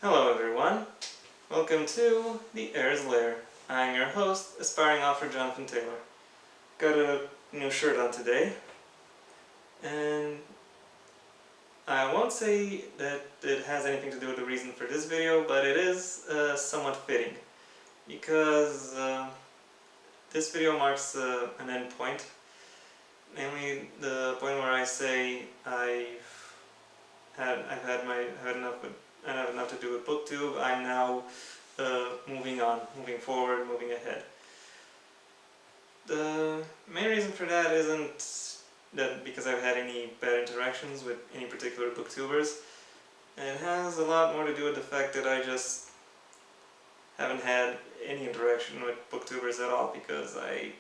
Hello everyone, welcome to The Heir's Lair. I'm your host, aspiring author Jonathan Taylor. Got a new shirt on today, and I won't say that it has anything to do with the reason for this video, but it is somewhat fitting, because this video marks an end point, namely the point where I say I've had enough to do with BookTube. I'm now moving on, moving forward, moving ahead. The main reason for that isn't that because I've had any bad interactions with any particular BookTubers. It has a lot more to do with the fact that I just haven't had any interaction with BookTubers at all, because I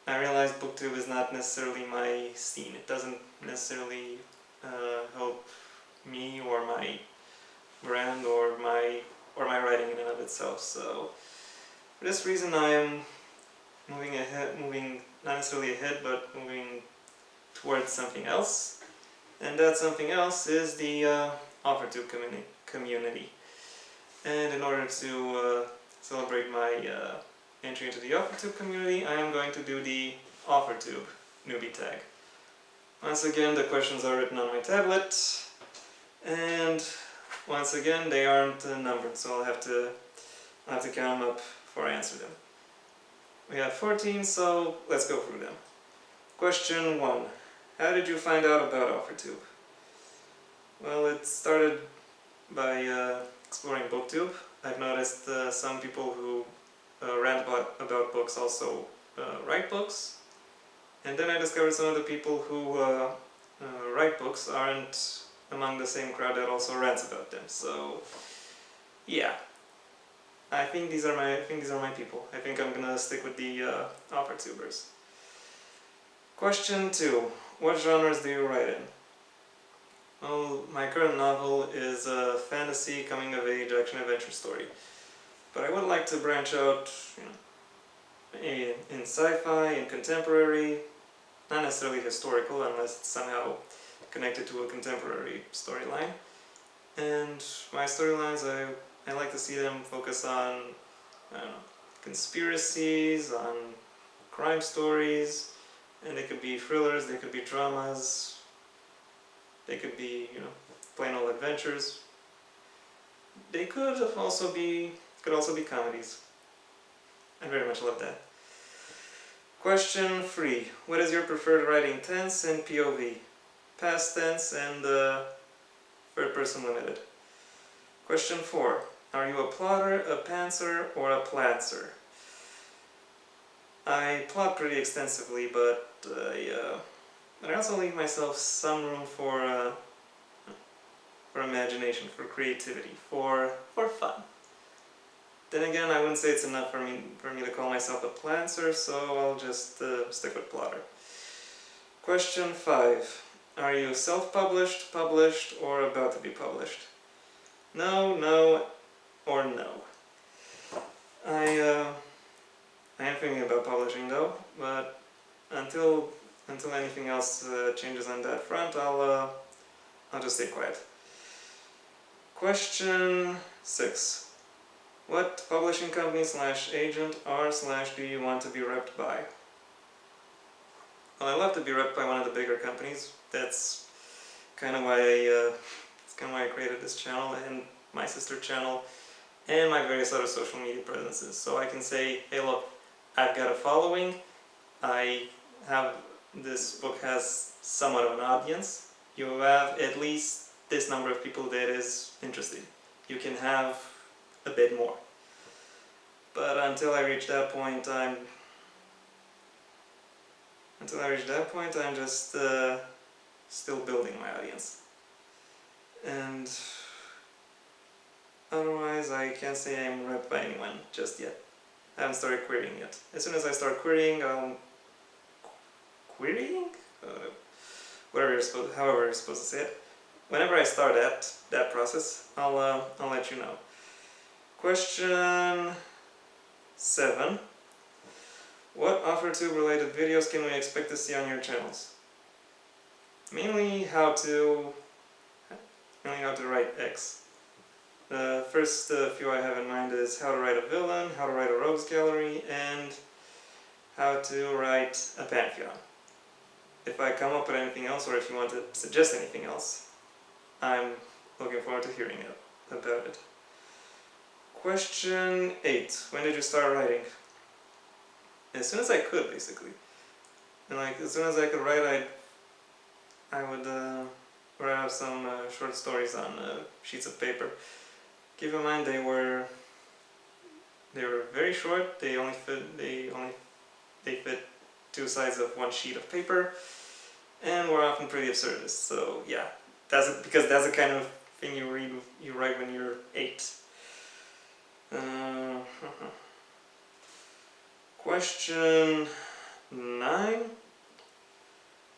realize BookTube is not necessarily my scene. It doesn't necessarily help me or my brand or my writing in and of itself. So for this reason I am moving not necessarily ahead, but moving towards something else, and that something else is the AuthorTube community. And in order to celebrate my entry into the AuthorTube community, I am going to do the AuthorTube newbie tag. Once again, the questions are written on my tablet, and once again they aren't numbered, so I'll have to count them up before I answer them. We have 14, so let's go through them. Question 1. How did you find out about AuthorTube? Well, it started by exploring BookTube. I've noticed some people who rant about books also write books. And then I discovered some of the people who write books aren't among the same crowd that also rants about them. So, yeah. I think these are my people. I think I'm gonna stick with the AuthorTubers. Question 2. What genres do you write in? Well, my current novel is a fantasy coming-of-age action-adventure story. But I would like to branch out, maybe in sci-fi, in contemporary, not necessarily historical unless it's somehow connected to a contemporary storyline. And my storylines, I like to see them focus on, I don't know, conspiracies, on crime stories, and they could be thrillers, they could be dramas, they could be, plain old adventures. They could also be comedies. I very much love that. Question 3. What is your preferred writing tense and POV? Past tense and third person limited. Question 4. Are you a plotter, a pantser, or a plantser? I plot pretty extensively, but I also leave myself some room for imagination, for creativity, for fun. Then again, I wouldn't say it's enough for me to call myself a plantser, so I'll just stick with plotter. Question 5. Are you self-published, published, or about to be published? No, no, or no. I am thinking about publishing though, but until anything else changes on that front, I'll just stay quiet. Question 6. What publishing company / agent / do you want to be repped by? Well, I love to be repped by one of the bigger companies. That's kind of why I created this channel and my sister channel and my various other social media presences. So I can say, hey look, I've got a following, this book has somewhat of an audience, you have at least this number of people that is interested. You can have a bit more. But until I reach that point, I'm just still building my audience. And otherwise, I can't say I'm repped by anyone just yet. I haven't started querying yet. As soon as I start querying, however you're supposed to say it. Whenever I start that process, I'll let you know. Question 7. What AuthorTube related videos can we expect to see on your channels? Mainly how to write X. The first few I have in mind is how to write a villain, how to write a rogues gallery, and how to write a pantheon. If I come up with anything else, or if you want to suggest anything else, I'm looking forward to hearing about it. Question 8. When did you start writing? As soon as I could, basically. And like, as soon as I could write, I would write out some short stories on sheets of paper. Keep in mind they were very short. They fit 2 sides of 1 sheet of paper, and were often pretty absurdist. So yeah, because that's the kind of thing you write when you're 8. Question 9.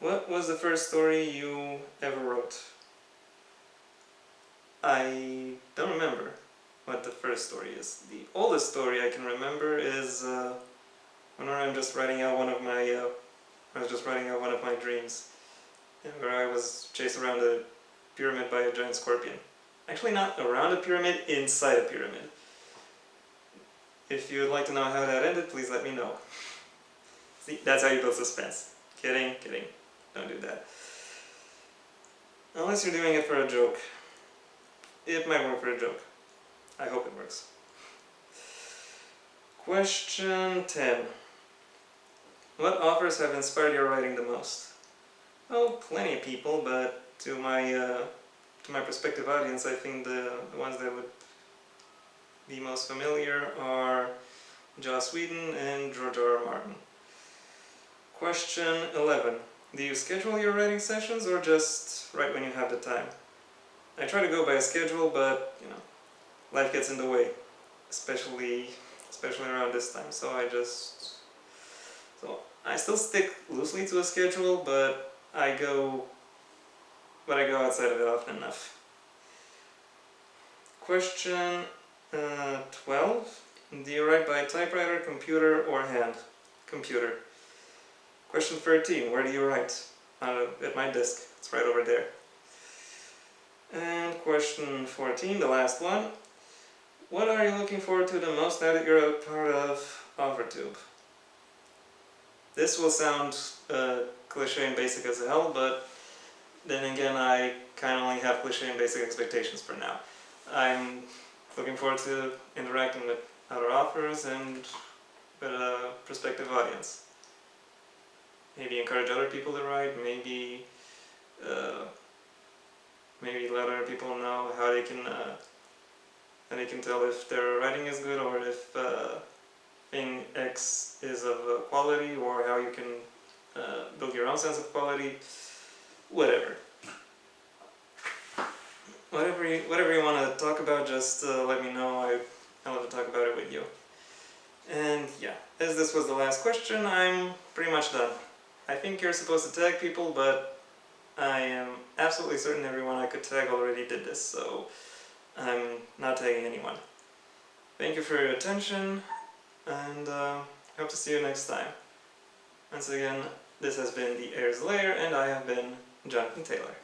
What was the first story you ever wrote? I don't remember what the first story is. The oldest story I can remember is when I'm just writing out one of my dreams, where I was chased around a pyramid by a giant scorpion. Actually, not around a pyramid, inside a pyramid. If you would like to know how that ended, please let me know. See, that's how you build suspense. Kidding. Don't do that. Unless you're doing it for a joke. It might work for a joke. I hope it works. Question 10. What authors have inspired your writing the most? Well, plenty of people, but to my prospective audience, I think the ones that would be most familiar are Joss Whedon and George R.R. Martin. Question 11. Do you schedule your writing sessions or just write when you have the time? I try to go by a schedule, but life gets in the way, especially around this time. So I still stick loosely to a schedule, but I go outside of it often enough. Question 12. Do you write by typewriter, computer, or hand? Computer. Question 13. Where do you write? At my desk. It's right over there. And question 14, the last one. What are you looking forward to the most now that you're a part of AuthorTube? This will sound cliche and basic as hell, but then again, I kind of only have cliche and basic expectations for now. I'm looking forward to interacting with other authors and with a prospective audience. Maybe encourage other people to write, maybe let other people know how they can tell if their writing is good, or if thing X is of quality, or how you can build your own sense of quality. Whatever you want to talk about, just let me know. I love to talk about it with you. And yeah, as this was the last question, I'm pretty much done. I think you're supposed to tag people, but I am absolutely certain everyone I could tag already did this, so I'm not tagging anyone. Thank you for your attention, and hope to see you next time. Once again, this has been The Air's Lair, and I have been Jonathan Taylor.